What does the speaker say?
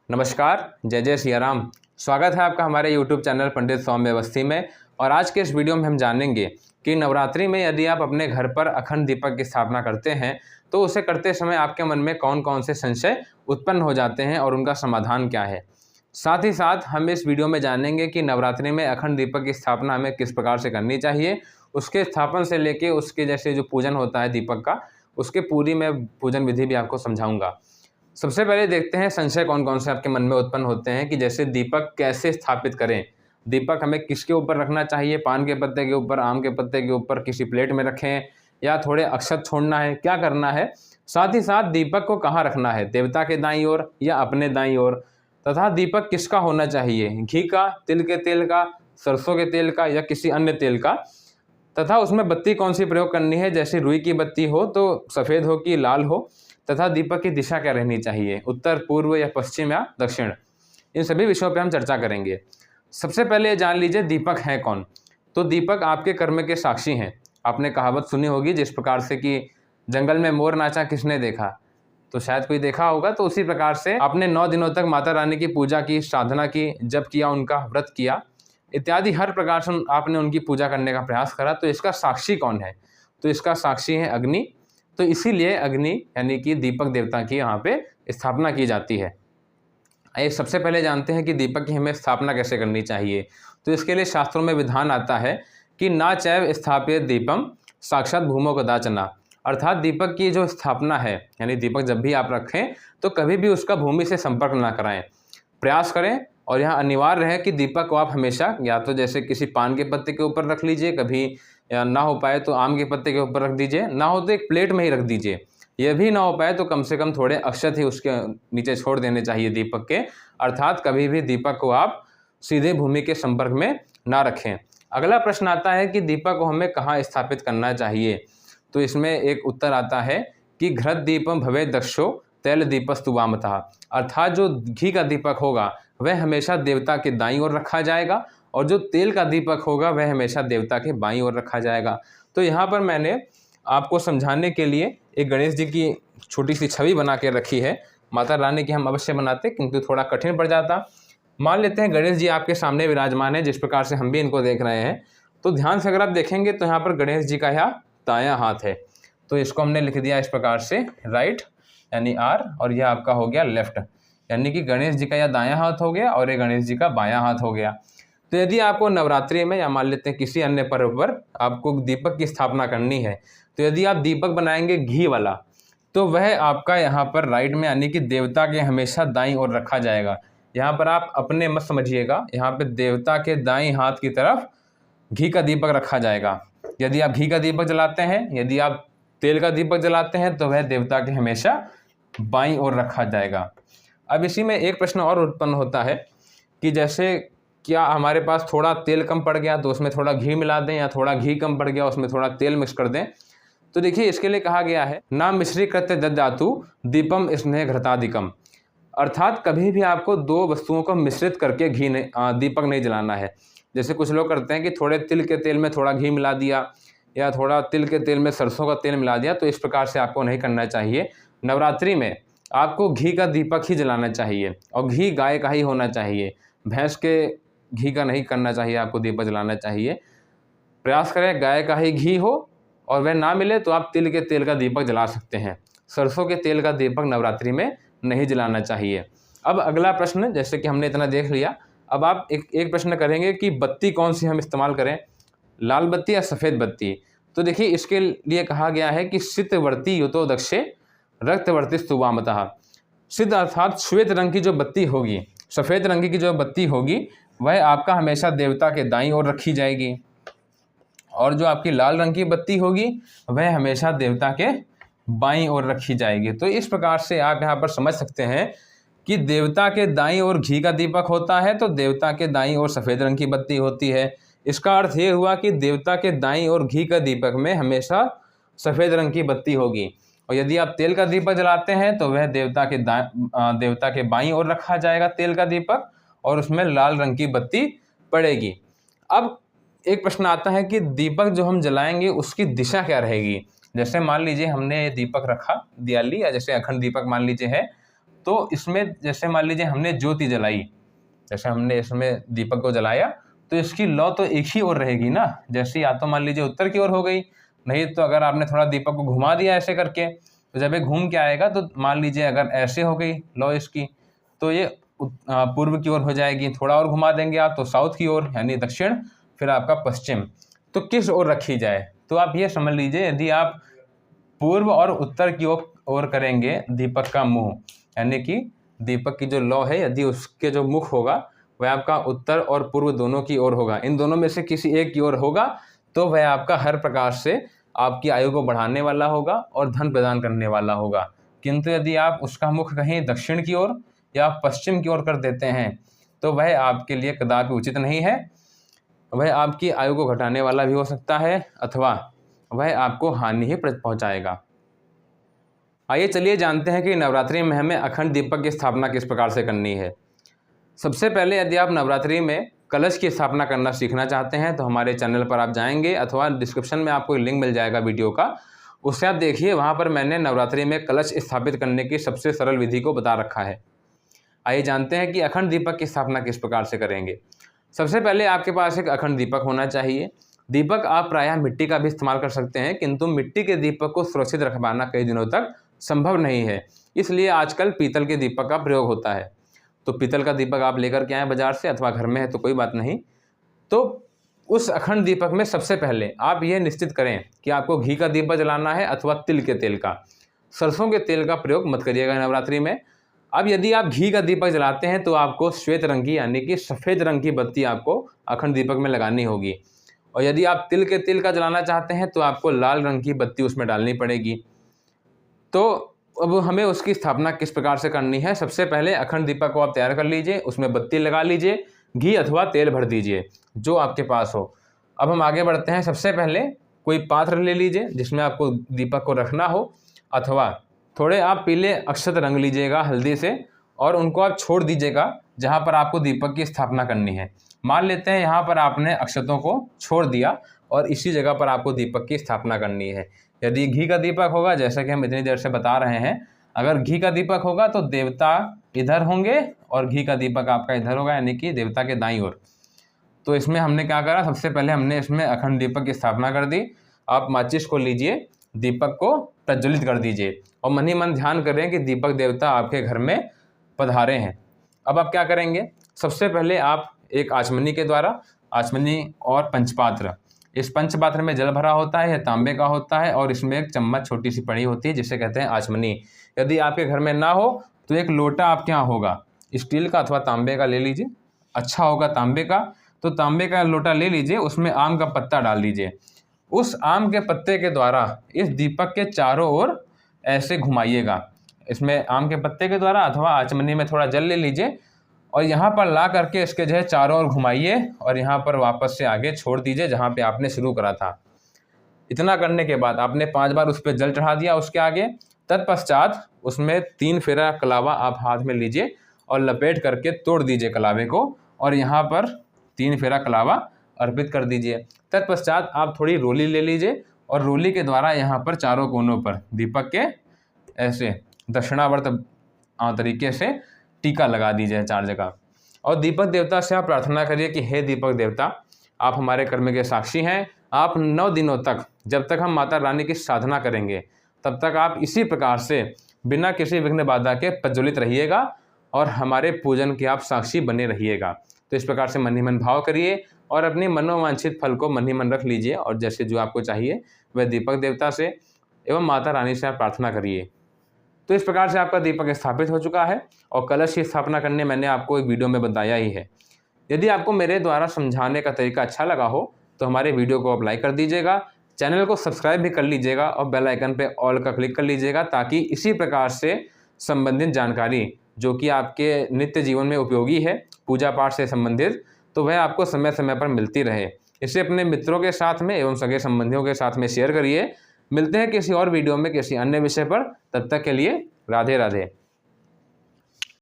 नमस्कार, जय जय सिया राम। स्वागत है आपका हमारे YouTube चैनल पंडित सौम्य अवस्थी में। और आज के इस वीडियो में हम जानेंगे कि नवरात्रि में यदि आप अपने घर पर अखंड दीपक की स्थापना करते हैं तो उसे करते समय आपके मन में कौन कौन से संशय उत्पन्न हो जाते हैं और उनका समाधान क्या है। साथ ही साथ हम इस वीडियो में जानेंगे कि नवरात्रि में अखंड दीपक की स्थापना हमें किस प्रकार से करनी चाहिए, उसके स्थापन से लेके उसके जैसे जो पूजन होता है दीपक का, उसके पूरी मैं पूजन विधि भी आपको समझाऊंगा। सबसे पहले देखते हैं संशय कौन कौन से आपके मन में उत्पन्न होते हैं कि जैसे दीपक कैसे स्थापित करें। दीपक हमें किसके ऊपर रखना चाहिए, पान के पत्ते के ऊपर, आम के पत्ते के ऊपर, किसी प्लेट में रखें या थोड़े अक्षत छोड़ना है, क्या करना है। साथ ही साथ दीपक को कहाँ रखना है, देवता के दाईं ओर या अपने दाईं ओर, तथा दीपक किसका होना चाहिए, घी का, तिल के तेल का, सरसों के तेल का या किसी अन्य तेल का, तथा उसमें बत्ती कौन सी प्रयोग करनी है, जैसे रुई की बत्ती हो तो सफ़ेद हो कि लाल हो, तथा दीपक की दिशा क्या रहनी चाहिए, उत्तर, पूर्व या पश्चिम या दक्षिण। इन सभी विषयों पे हम चर्चा करेंगे। सबसे पहले जान लीजिए दीपक है कौन। तो दीपक आपके कर्म के साक्षी हैं। आपने कहावत सुनी होगी जिस प्रकार से कि जंगल में मोर नाचा किसने देखा, तो शायद कोई देखा होगा। तो उसी प्रकार से आपने 9 दिनों तक माता रानी की पूजा की, साधना की, जप किया, उनका व्रत किया इत्यादि हर प्रकार से आपने उनकी पूजा करने का प्रयास करा। तो इसका साक्षी कौन है, तो इसका साक्षी है अग्नि। तो इसीलिए अग्नि यानी कि दीपक देवता की यहाँ पे स्थापना की जाती है। आइए सबसे पहले जानते हैं कि दीपक की हमें स्थापना कैसे करनी चाहिए। तो इसके लिए शास्त्रों में विधान आता है कि ना चैव स्थापित दीपम साक्षात भूमो कदाचना, अर्थात दीपक की जो स्थापना है यानी दीपक जब भी आप रखें तो कभी भी उसका भूमि से संपर्क ना कराएं, प्रयास करें। और यहाँ अनिवार्य है कि दीपक को आप हमेशा या तो जैसे किसी पान के पत्ते के ऊपर रख लीजिए, कभी या ना हो पाए तो आम के पत्ते के ऊपर रख दीजिए, ना हो तो एक प्लेट में ही रख दीजिए। यह भी ना हो पाए तो कम से कम थोड़े अक्षत ही उसके नीचे छोड़ देने चाहिए दीपक के, अर्थात कभी भी दीपक को आप सीधे भूमि के संपर्क में ना रखें। अगला प्रश्न आता है कि दीपक को हमें कहाँ स्थापित करना चाहिए। तो इसमें एक उत्तर आता है कि घृत दीपम भवे दक्षो तैल दीपस्तु वामतः, अर्थात जो घी का दीपक होगा वह हमेशा देवता के दाईं ओर रखा जाएगा और जो तेल का दीपक होगा वह हमेशा देवता के बाईं ओर रखा जाएगा। तो यहाँ पर मैंने आपको समझाने के लिए एक गणेश जी की छोटी सी छवि बना के रखी है। माता रानी की हम अवश्य बनाते किंतु थोड़ा कठिन पड़ जाता। मान लेते हैं गणेश जी आपके सामने विराजमान है, जिस प्रकार से हम भी इनको देख रहे हैं। तो ध्यान से अगर आप देखेंगे तो यहाँ पर गणेश जी का यहाँ दायां हाथ है। तो इसको हमने लिख दिया इस प्रकार से, राइट यानी आर, और यह आपका हो गया लेफ्ट, यानी कि गणेश जी का यह दायां हाथ हो गया और ये गणेश जी का बायां हाथ हो गया। तो यदि आपको नवरात्रि में या मान लेते हैं किसी अन्य पर्व पर आपको दीपक की स्थापना करनी है, तो यदि आप दीपक बनाएंगे घी वाला तो वह आपका यहाँ पर राइट में यानी कि देवता के हमेशा दाईं ओर रखा जाएगा। यहाँ पर आप अपने मत समझिएगा, यहाँ पे देवता के दाईं हाथ की तरफ घी का दीपक रखा जाएगा। यदि आप घी का दीपक जलाते हैं, यदि आप तेल का दीपक जलाते हैं तो वह देवता के हमेशा बाईं ओर रखा जाएगा। अब इसी में एक प्रश्न और उत्पन्न होता है कि जैसे क्या हमारे पास थोड़ा तेल कम पड़ गया तो उसमें थोड़ा घी मिला दें, या थोड़ा घी कम पड़ गया उसमें थोड़ा तेल मिक्स कर दें। तो देखिए इसके लिए कहा गया है ना मिश्रीकृत दद्यातु दीपम स्नेह घृतादिकम, अर्थात कभी भी आपको दो वस्तुओं को मिश्रित करके दीपक नहीं जलाना है। जैसे कुछ लोग करते हैं कि थोड़े तिल के तेल में थोड़ा घी मिला दिया या थोड़ा तिल के तेल में सरसों का तेल मिला दिया, तो इस प्रकार से आपको नहीं करना चाहिए। नवरात्रि में आपको घी का दीपक ही जलाना चाहिए और घी गाय का ही होना चाहिए, भैंस के घी का नहीं करना चाहिए, आपको दीपक जलाना चाहिए। प्रयास करें गाय का ही घी हो, और वह ना मिले तो आप तिल के तेल का दीपक जला सकते हैं। सरसों के तेल का दीपक नवरात्रि में नहीं जलाना चाहिए। अब अगला प्रश्न, जैसे कि हमने इतना देख लिया, अब आप एक प्रश्न करेंगे कि बत्ती कौन सी हम इस्तेमाल करें, लाल बत्ती या सफ़ेद बत्ती। तो देखिए इसके लिए कहा गया है कि सिद्धवर्ती युतो दक्षे रक्तवर्ती स्तुवामतः। सिद्ध अर्थात श्वेत रंग की जो बत्ती होगी, सफ़ेद रंग की जो बत्ती होगी वह आपका हमेशा देवता के दाईं ओर रखी जाएगी, और जो आपकी लाल रंग की बत्ती होगी वह हमेशा देवता के बाईं ओर रखी जाएगी। तो इस प्रकार से आप यहाँ पर समझ सकते हैं कि देवता के दाईं ओर घी का दीपक होता है तो देवता के दाईं ओर सफ़ेद रंग की बत्ती होती है। इसका अर्थ ये हुआ कि देवता के दाईं ओर घी का दीपक में हमेशा सफ़ेद रंग की बत्ती होगी, और यदि आप तेल का दीपक जलाते हैं तो वह देवता के बाईं ओर रखा जाएगा तेल का दीपक, और उसमें लाल रंग की बत्ती पड़ेगी। अब एक प्रश्न आता है कि दीपक जो हम जलाएंगे उसकी दिशा क्या रहेगी। जैसे मान लीजिए हमने ये दीपक रखा दियाली, या जैसे अखंड दीपक मान लीजिए है, तो इसमें जैसे मान लीजिए हमने ज्योति जलाई, जैसे हमने इसमें दीपक को जलाया, तो इसकी लौ तो एक ही ओर रहेगी ना, जैसे या तो मान लीजिए उत्तर की ओर हो गई, नहीं तो अगर आपने थोड़ा दीपक को घुमा दिया ऐसे करके, तो जब ये घूम के आएगा तो मान लीजिए अगर ऐसे हो गई लौ इसकी, तो ये पूर्व की ओर हो जाएगी। थोड़ा और घुमा देंगे आप तो साउथ की ओर यानी दक्षिण, फिर आपका पश्चिम। तो किस ओर रखी जाए, तो आप ये समझ लीजिए यदि आप पूर्व और उत्तर की ओर करेंगे दीपक का मुंह, यानी कि दीपक की जो लौ है यदि उसके जो मुख होगा वह आपका उत्तर और पूर्व दोनों की ओर होगा, इन दोनों में से किसी एक की ओर होगा, तो वह आपका हर प्रकार से आपकी आयु को बढ़ाने वाला होगा और धन प्रदान करने वाला होगा। किंतु यदि आप उसका मुख कहीं दक्षिण की ओर या पश्चिम की ओर कर देते हैं तो वह आपके लिए कदापि उचित नहीं है, वह आपकी आयु को घटाने वाला भी हो सकता है अथवा वह आपको हानि ही पहुंचाएगा। आइए चलिए जानते हैं कि नवरात्रि में हमें अखंड दीपक की स्थापना किस प्रकार से करनी है। सबसे पहले यदि आप नवरात्रि में कलश की स्थापना करना सीखना चाहते हैं तो हमारे चैनल पर आप जाएंगे अथवा डिस्क्रिप्शन में आपको लिंक मिल जाएगा वीडियो का, उससे आप देखिए, वहाँ पर मैंने नवरात्रि में कलश स्थापित करने की सबसे सरल विधि को बता रखा है। आइए जानते हैं कि अखंड दीपक की स्थापना किस प्रकार से करेंगे। सबसे पहले आपके पास एक अखंड दीपक होना चाहिए। दीपक आप प्रायः मिट्टी का भी इस्तेमाल कर सकते हैं, किंतु मिट्टी के दीपक को सुरक्षित रख पाना कई दिनों तक संभव नहीं है, इसलिए आजकल पीतल के दीपक का प्रयोग होता है। तो पीतल का दीपक आप लेकर के आएँ बाजार से, अथवा घर में है तो कोई बात नहीं। तो उस अखंड दीपक में सबसे पहले आप ये निश्चित करें कि आपको घी का दीपक जलाना है अथवा तिल के तेल का। सरसों के तेल का प्रयोग मत करिएगा नवरात्रि में। अब यदि आप घी का दीपक जलाते हैं तो आपको श्वेत रंग की यानी कि सफ़ेद रंग की बत्ती आपको अखंड दीपक में लगानी होगी, और यदि आप तिल के तेल का जलाना चाहते हैं तो आपको लाल रंग की बत्ती उसमें डालनी पड़ेगी। तो अब हमें उसकी स्थापना किस प्रकार से करनी है। सबसे पहले अखंड दीपक को आप तैयार कर लीजिए, उसमें बत्ती लगा लीजिए, घी अथवा तेल भर दीजिए जो आपके पास हो। अब हम आगे बढ़ते हैं। सबसे पहले कोई पात्र ले लीजिए जिसमें आपको दीपक को रखना हो, अथवा थोड़े आप पीले अक्षत रंग लीजिएगा हल्दी से, और उनको आप छोड़ दीजिएगा जहाँ पर आपको दीपक की स्थापना करनी है। मान लेते हैं यहाँ पर आपने अक्षतों को छोड़ दिया और इसी जगह पर आपको दीपक की स्थापना करनी है। यदि घी का दीपक होगा, जैसा कि हम इतनी देर से बता रहे हैं, अगर घी का दीपक होगा तो देवता इधर होंगे और घी का दीपक आपका इधर होगा, यानी कि देवता के दाईं ओर। तो इसमें हमने क्या करा, सबसे पहले हमने इसमें अखंड दीपक की स्थापना कर दी। आप माचिस को लीजिए, दीपक को प्रज्वलित कर दीजिए और मन ही मन ध्यान करें कि दीपक देवता आपके घर में पधारे हैं। अब आप क्या करेंगे, सबसे पहले आप एक आचमनी के द्वारा, आचमनी और पंचपात्र, इस पंचपात्र में जल भरा होता है, यह तांबे का होता है और इसमें एक चम्मच छोटी सी पड़ी होती है जिसे कहते हैं आचमनी। यदि आपके घर में ना हो तो एक लोटा आपके यहाँ होगा, स्टील का अथवा तांबे का ले लीजिए, अच्छा होगा तांबे का, तो तांबे का लोटा ले लीजिए, उसमें आम का पत्ता डाल दीजिए। उस आम के पत्ते के द्वारा इस दीपक के चारों ओर ऐसे घुमाइएगा, इसमें आम के पत्ते के द्वारा, अथवा आचमनी में थोड़ा जल ले लीजिए और यहाँ पर ला करके इसके जो है चारों ओर घुमाइए और यहाँ पर वापस से आगे छोड़ दीजिए जहाँ पे आपने शुरू करा था। इतना करने के बाद आपने 5 बार उस पर जल चढ़ा दिया उसके आगे। तत्पश्चात उसमें 3 फेरा कलावा आप हाथ में लीजिए और लपेट करके तोड़ दीजिए कलावे को, और यहाँ पर 3 फेरा कलावा अर्पित कर दीजिए। तत्पश्चात आप थोड़ी रोली ले लीजिए और रोली के द्वारा यहाँ पर चारों कोनों पर दीपक के ऐसे दक्षिणावर्त तरीके से टीका लगा दीजिए 4 जगह। और दीपक देवता से आप प्रार्थना करिए कि हे दीपक देवता, आप हमारे कर्म के साक्षी हैं। आप 9 दिनों तक, जब तक हम माता रानी की साधना करेंगे तब तक आप इसी प्रकार से बिना किसी विघ्न बाधा के प्रज्वलित रहिएगा और हमारे पूजन के आप साक्षी बने रहिएगा। तो इस प्रकार से मन ही मन भाव करिए और अपनी मनोवांछित फल को मन ही मन रख लीजिए, और जैसे जो आपको चाहिए वह दीपक देवता से एवं माता रानी से आप प्रार्थना करिए। तो इस प्रकार से आपका दीपक स्थापित हो चुका है और कलश की स्थापना करने मैंने आपको एक वीडियो में बताया ही है। यदि आपको मेरे द्वारा समझाने का तरीका अच्छा लगा हो तो हमारे वीडियो को आप लाइक कर दीजिएगा, चैनल को सब्सक्राइब भी कर लीजिएगा और बेल आइकन पे ऑल का क्लिक कर लीजिएगा, ताकि इसी प्रकार से संबंधित जानकारी जो कि आपके नित्य जीवन में उपयोगी है, पूजा पाठ से संबंधित, तो वह आपको समय समय पर मिलती रहे। इसे अपने मित्रों के साथ में एवं सगे संबंधियों के साथ में शेयर करिए। मिलते हैं किसी और वीडियो में किसी अन्य विषय पर, तब तक के लिए राधे राधे।